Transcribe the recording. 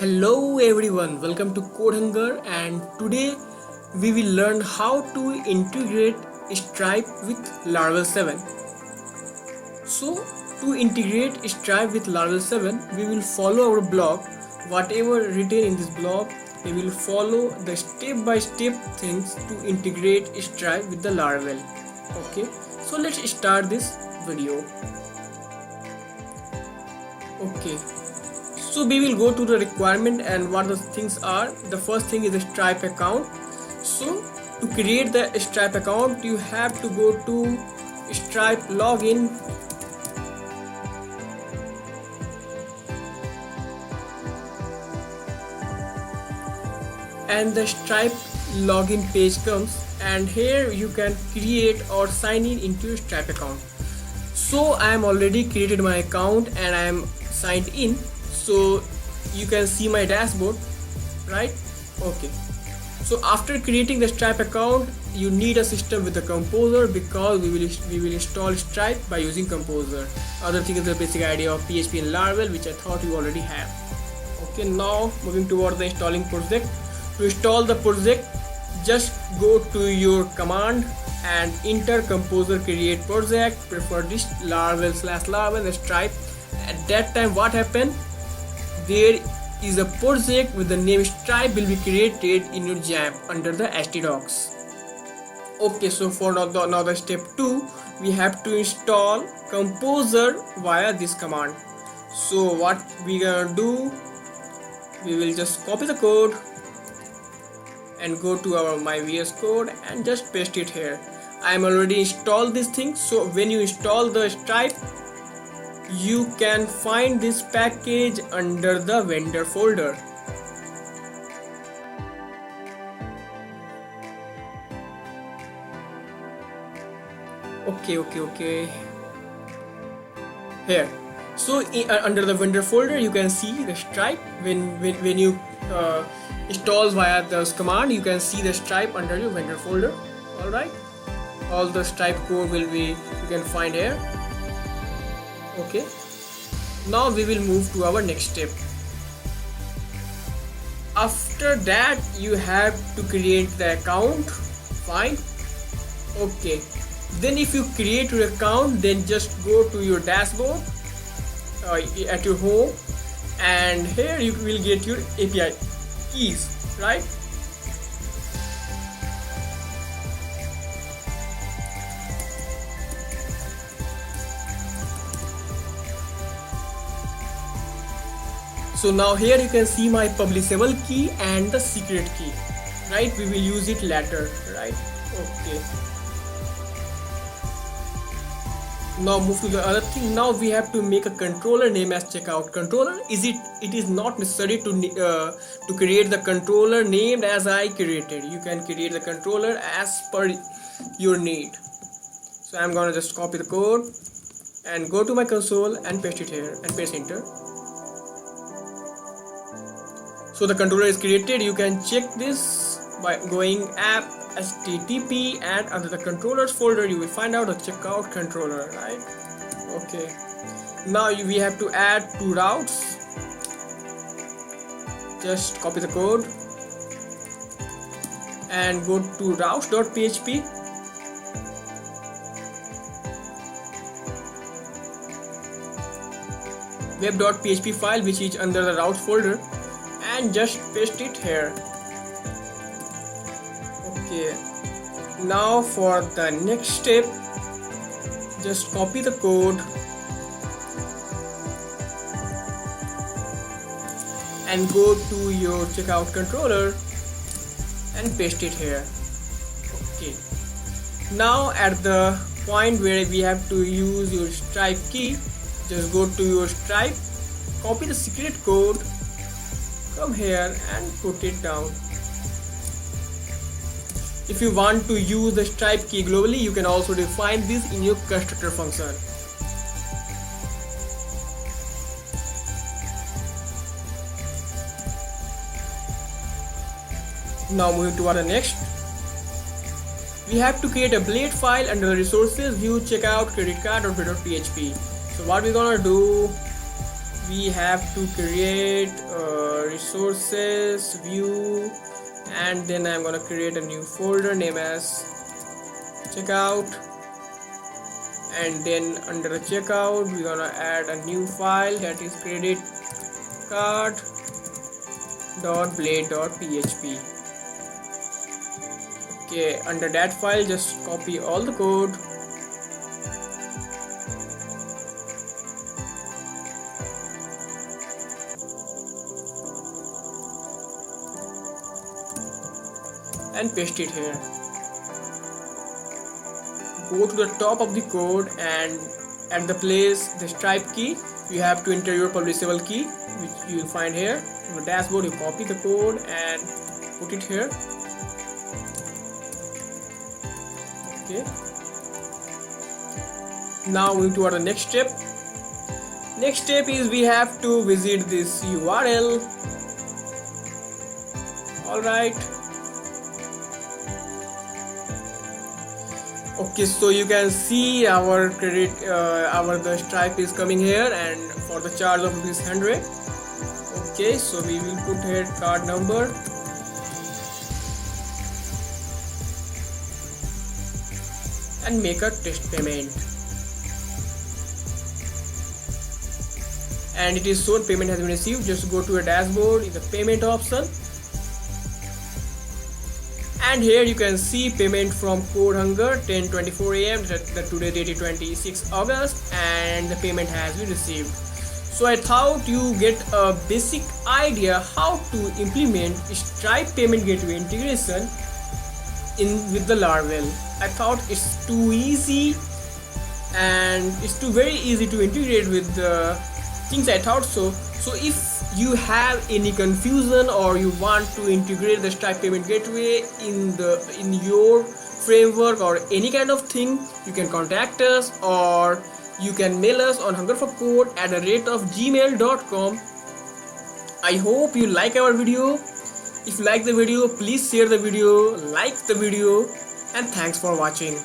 Hello everyone, welcome to Code Hunger, and today we will learn how to integrate Stripe with Laravel 7. So to integrate Stripe with Laravel 7, we will follow our blog, whatever written in this blog, we will follow the step by step things to integrate Stripe with the Laravel. Okay, so let's start this video. Okay, so we will go to the requirement and what the things are. The first thing is a Stripe account. So to create the Stripe account, you have to go to Stripe login, and the Stripe login page comes, and here you can create or sign in into your Stripe account. So I am already created my account and I am signed in, so you can see my dashboard, right? Okay, so after creating the Stripe account, you need a system with the Composer because we will install Stripe by using Composer. Other thing is the basic idea of PHP and Laravel, which I thought you already have. Okay, now moving toward the installing project. To install the project, just go to your command and enter Composer create project, prefer this Laravel/Laravel Stripe. At that time, what happened? There is a project with the name Stripe will be created in your XAMPP under the htdocs. Okay, so for now the step 2, we have to install Composer via this command. So what we gonna do, we will just copy the code and go to our my VS Code and just paste it here. I am already installed this thing, so when you install the Stripe, you can find this package under the vendor folder. Okay, here. So under the vendor folder, you can see the Stripe. When you install via this command, you can see the Stripe under your vendor folder. All right, all the Stripe code will be you can find here. Okay, now we will move to our next step. After that, you have to create the account. Fine. Okay, then if you create your account, then just go to your dashboard at your home, and here you will get your API keys, right? So now here you can see my publishable key and the secret key, right? We will use it later, right? Okay, now move to the other thing. Now we have to make a controller name as checkout controller. It is not necessary to create the controller named as I created. You can create the controller as per your need. So I'm gonna just copy the code and go to my console and paste it here and press enter. So the controller is created. You can check this by going app http, and under the controllers folder you will find out a checkout controller, right? Okay, now we have to add 2 routes. Just copy the code and go to routes.php. web.php file which is under the routes folder, and just paste it here. Okay, now for the next step, just copy the code and go to your checkout controller and paste it here. Okay, now at the point where we have to use your Stripe key, just go to your Stripe, copy the secret code, come here and put it down. If you want to use the Stripe key globally, you can also define this in your constructor function. Now moving to our next, we have to create a blade file under the resources view checkout credit card or bit.php. So what we're gonna do, we have to create resources view, and then I'm gonna create a new folder name as checkout, and then under the checkout we're gonna add a new file that is credit card.blade.php. Okay, under that file just copy all the code and paste it here. Go to the top of the code, and at the place the Stripe key you have to enter your publishable key, which you will find here. On the dashboard you copy the code and put it here. Okay, now moving toward the next step. Next step is we have to visit this URL. Alright, okay, so you can see our credit the Stripe is coming here, and for the charge of this 100. Okay, so we will put here card number, and make a test payment, and it is shown payment has been received. Just go to your dashboard in the payment option, and here you can see payment from Code Hunger 10:24 AM. The today date is 26 August, and the payment has been received. So I thought you get a basic idea how to implement Stripe payment gateway integration with the Laravel. I thought it's too easy, and it's very easy to integrate with the things. I thought so. So if you have any confusion, or you want to integrate the Stripe payment gateway in your framework or any kind of thing, you can contact us, or you can mail us on hungerforcode@gmail.com. I hope you like our video. If you like the video, please share the video, like the video, and thanks for watching.